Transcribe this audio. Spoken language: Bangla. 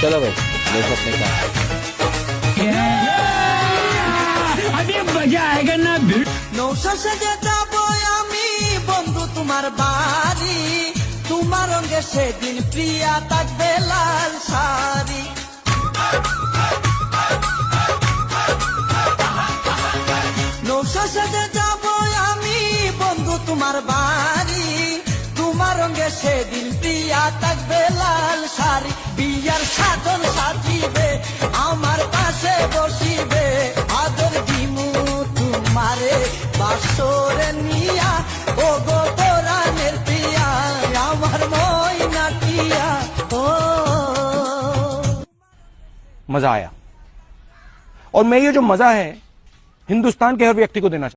चलो भाई देखो अपने काम। अभी मजा आएगा ना। নৌশা সেজে যাবো আমি বন্ধু তোমার বাড়ি, তোমার রঙে সেদিন প্রিয়া থাকবে লাল শাড়ি। নৌশা সেজে যাবো আমি বন্ধু তোমার বাড়ি, তোমার রঙে সেদিন প্রিয়া থাকবে লাল শাড়ি। বিয়ার সাধন সাজিবে আমার পাশে বসিবে, আদর দিমু তোমারে বাসরে নিয়া, ও গো তোরানের পিয়া আমার ময়না টিয়া। ও मजा आया और मैं ये जो मजा है हिंदुस्तान के हर व्यक्ति को देना चाहता हूं।